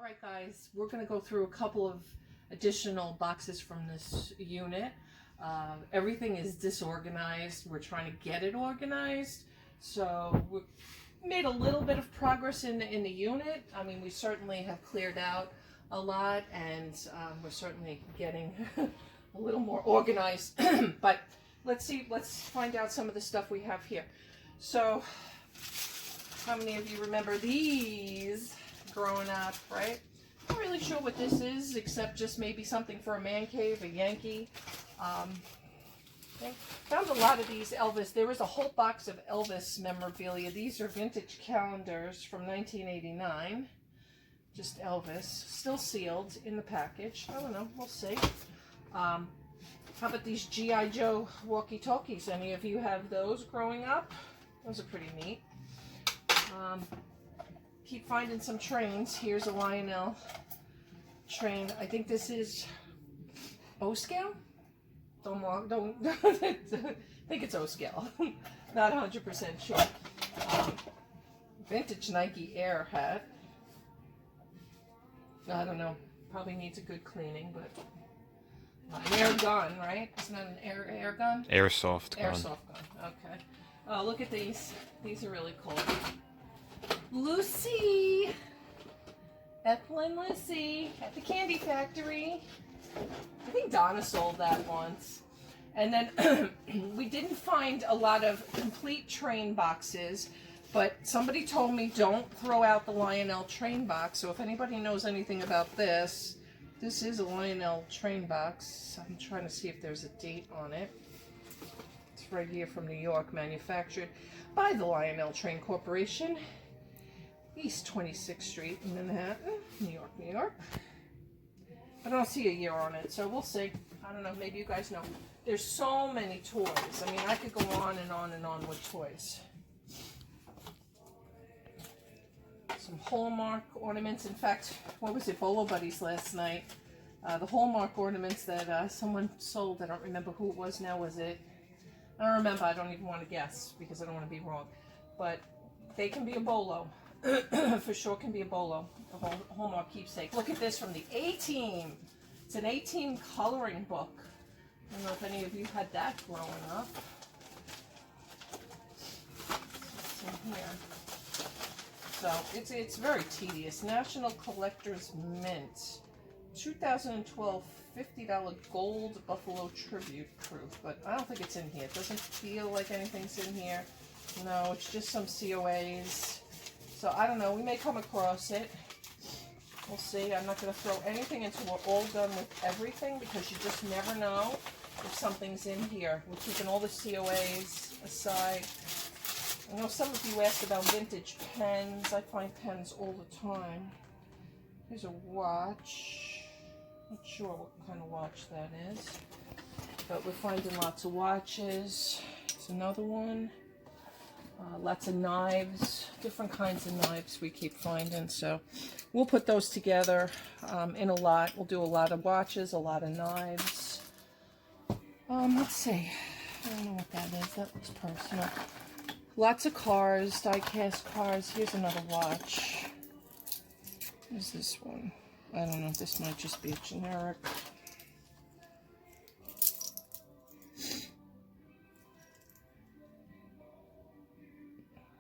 Alright guys, we're going to go through a couple of additional boxes from this unit. Everything is disorganized. We're trying to get it organized. So we made a little bit of progress in the unit. I mean, we certainly have cleared out a lot, and we're certainly getting a little more organized. But let's find out some of the stuff we have here. So how many of you remember these growing up, right? Not really sure what this is, except just maybe something for a man cave, a Yankee. Found a lot of these Elvis. There was a whole box of Elvis memorabilia. These are vintage calendars from 1989. Just Elvis, still sealed in the package. I don't know, we'll see. How about these G.I. Joe walkie-talkies? Any of you have those growing up? Those are pretty neat. Keep finding some trains. Here's a Lionel train. I think this is O scale. Don't I think it's O scale. Not 100% sure. Vintage Nike Air hat. I don't know. Probably needs a good cleaning, but an air gun, right? Isn't that an air gun? Airsoft gun. Airsoft gun. Okay. Oh, look at these. These are really cool. Lucy, Ethel and Lucy at the candy factory. I think Donna sold that once. And then we didn't find a lot of complete train boxes, but somebody told me don't throw out the Lionel train box. So if anybody knows anything about this, this is a Lionel train box. I'm trying to see if there's a date on it. It's right here from New York, manufactured by the Lionel Train Corporation. East 26th Street in Manhattan, New York, New York. I don't see a year on it, so we'll see. I don't know, maybe you guys know. There's so many toys. I mean, I could go on and on and on with toys. Some Hallmark ornaments. In fact, what was it, Bolo Buddies last night? The Hallmark ornaments that someone sold, I don't remember who it was now, was it? I don't remember, I don't even want to guess because I don't want to be wrong. But they can be a Bolo. For sure can be a Bolo, a Hallmark keepsake. Look at this from the A-Team. It's an A-Team coloring book. I don't know if any of you had that growing up. What's in here? So it's very tedious. National Collector's Mint. 2012 $50 gold Buffalo Tribute proof, but I don't think it's in here. It doesn't feel like anything's in here. No, it's just some COAs. So I don't know, we may come across it. We'll see. I'm not going to throw anything until we're all done with everything because you just never know if something's in here. We're keeping all the COAs aside. I know some of you asked about vintage pens. I find pens all the time. Here's a watch. Not sure what kind of watch that is. But we're finding lots of watches. There's another one. Lots of knives, different kinds of knives we keep finding, so we'll put those together in a lot. We'll do a lot of watches, a lot of knives. Let's see. I don't know what that is. That looks personal. Lots of cars, die-cast cars. Here's another watch. Where's this one? I don't know. This might just be a generic.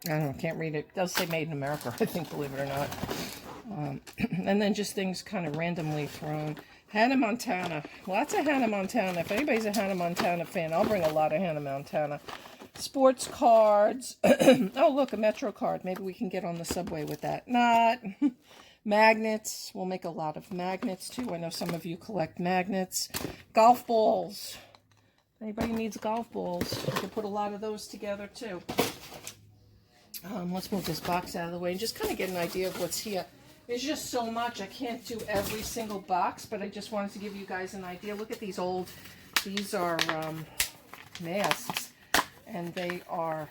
I don't know, can't read it. It does say made in America, I think, believe it or not. And then just things kind of randomly thrown. Hannah Montana. Lots of Hannah Montana. If anybody's a Hannah Montana fan, I'll bring a lot of Hannah Montana. Sports cards. Oh, look, a Metro card. Maybe we can get on the subway with that. Not. Magnets. We'll make a lot of magnets, too. I know some of you collect magnets. Golf balls. Anybody needs golf balls, you can put a lot of those together, too. Let's move this box out of the way and just kind of get an idea of what's here. There's just so much. I can't do every single box, but I just wanted to give you guys an idea. Look at these old, these are masks, and they are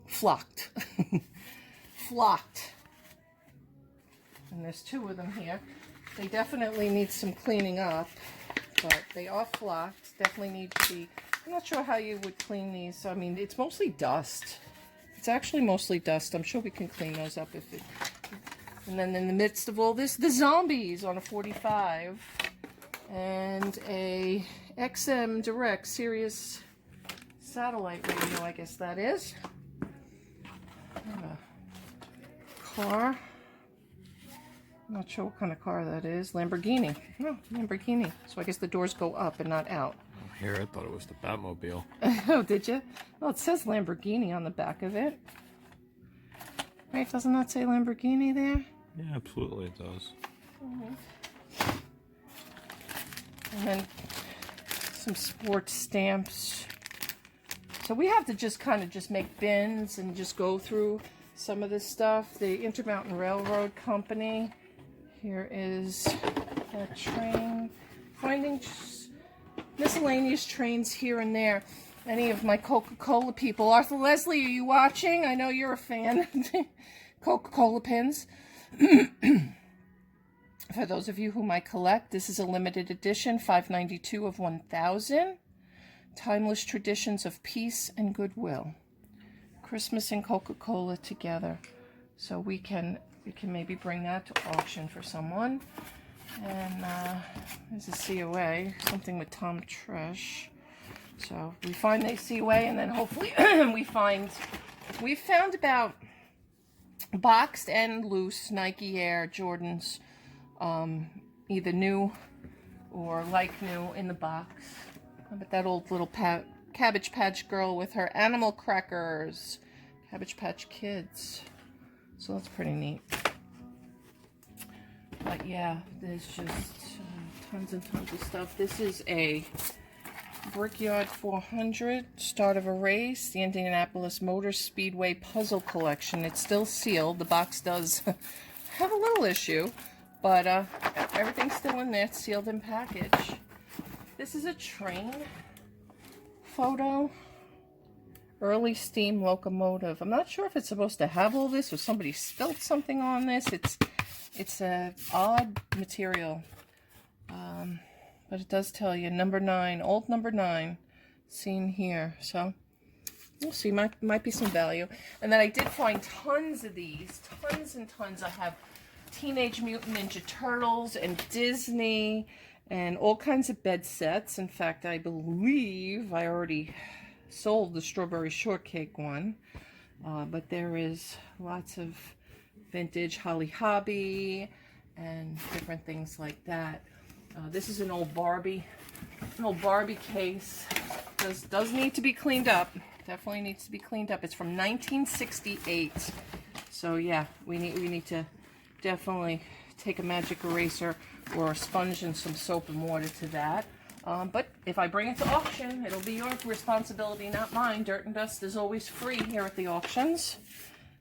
flocked. Flocked. And there's two of them here. They definitely need some cleaning up, but they are flocked. Definitely need to be... I'm not sure how you would clean these. I mean, it's mostly dust. It's actually mostly dust. I'm sure we can clean those up if And then in the midst of all this, the zombies on a 45. And a XM Direct Sirius satellite radio, I guess that is. And a car. I'm not sure what kind of car that is. Lamborghini. No, Lamborghini. So I guess the doors go up and not out. Here, I thought it was the Batmobile. Oh, did you? Well, it says Lamborghini on the back of it. Right, doesn't that say Lamborghini there? Yeah, absolutely it does. And then some sports stamps. So we have to just kind of just make bins and just go through some of this stuff. The Intermountain Railroad Company. Here is that train. Finding miscellaneous trains here and there. Any of my Coca-Cola people. Arthur Leslie, are you watching? I know you're a fan. Coca-Cola pins. For those of you who might collect, this is a limited edition, 592 of 1,000. Timeless traditions of peace and goodwill. Christmas and Coca-Cola together. So we can maybe bring that to auction for someone. And there's a COA, something with Tom Tresh. So we find the COA, and then hopefully we found about boxed and loose Nike Air Jordans, either new or like new in the box. But that old little Cabbage Patch girl with her animal crackers, Cabbage Patch Kids. So that's pretty neat. But yeah, there's just tons and tons of stuff. This is a Brickyard 400, start of a race, the Indianapolis Motor Speedway puzzle collection. It's still sealed. The box does have a little issue, but everything's still in there. It's sealed in package. This is a train photo. Early steam locomotive. I'm not sure if it's supposed to have all this or somebody spilled something on this. It's a odd material. But it does tell you number 9, old number 9, seen here. So we'll see, might be some value. And then I did find tons of these, tons and tons. I have Teenage Mutant Ninja Turtles and Disney and all kinds of bed sets. In fact, I believe I already sold the Strawberry Shortcake one. But there is lots of vintage Holly Hobby and different things like that. This is an old Barbie case. Does need to be cleaned up. Definitely needs to be cleaned up. It's from 1968. So yeah, we need to definitely take a magic eraser or a sponge and some soap and water to that. But if I bring it to auction, it'll be your responsibility, not mine. Dirt and dust is always free here at the auctions.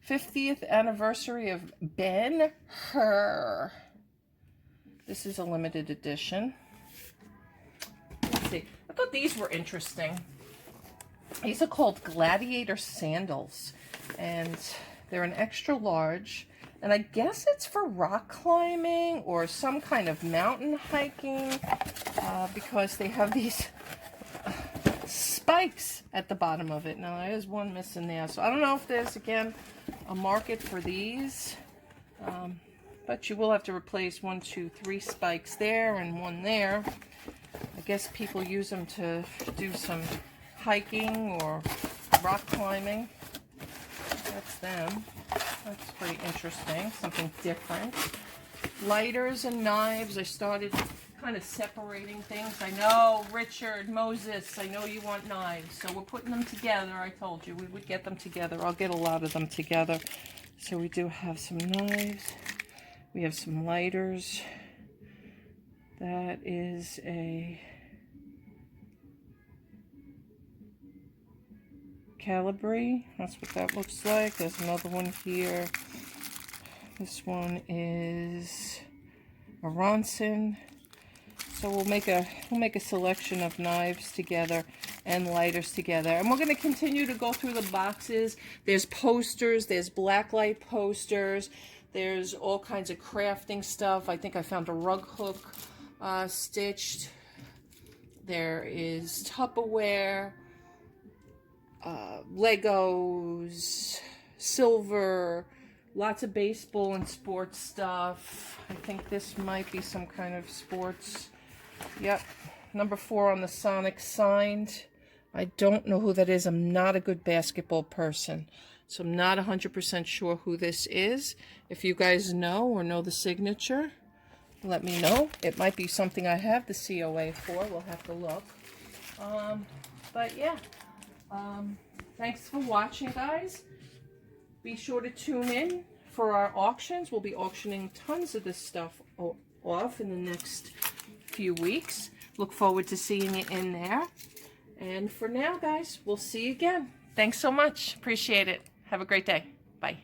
50th anniversary of Ben-Hur. This is a limited edition. Let's see. I thought these were interesting. These are called Gladiator Sandals. And they're an extra large. And I guess it's for rock climbing or some kind of mountain hiking. Because they have these spikes at the bottom of it. Now, there is one missing there. So I don't know if there's, again, a market for these. But you will have to replace 1, 2, 3 spikes there and one there. I guess people use them to do some hiking or rock climbing. That's them. That's pretty interesting. Something different. Lighters and knives. I started kind of separating things. I know, Richard, Moses, I know you want knives. So we're putting them together. I told you we would get them together. I'll get a lot of them together. So we do have some knives. We have some lighters. That is a Calibri. That's what that looks like. There's another one here. This one is a Ronson. So we'll make a selection of knives together and lighters together. And we're going to continue to go through the boxes. There's posters. There's blacklight posters. There's all kinds of crafting stuff. I think I found a rug hook stitched. There is Tupperware, Legos, silver, Lots of baseball and sports stuff. I think this might be some kind of sports. Yep. Number 4 on the Sonic signed. I don't know who that is. I'm not a good basketball person, so I'm not 100% sure who this is. If you guys know or know the signature, let me know. It might be something I have the COA for. We'll have to look. But yeah, thanks for watching, guys. Be sure to tune in for our auctions. We'll be auctioning tons of this stuff off in the next few weeks. Look forward to seeing you in there. And for now, guys, we'll see you again. Thanks so much. Appreciate it. Have a great day. Bye.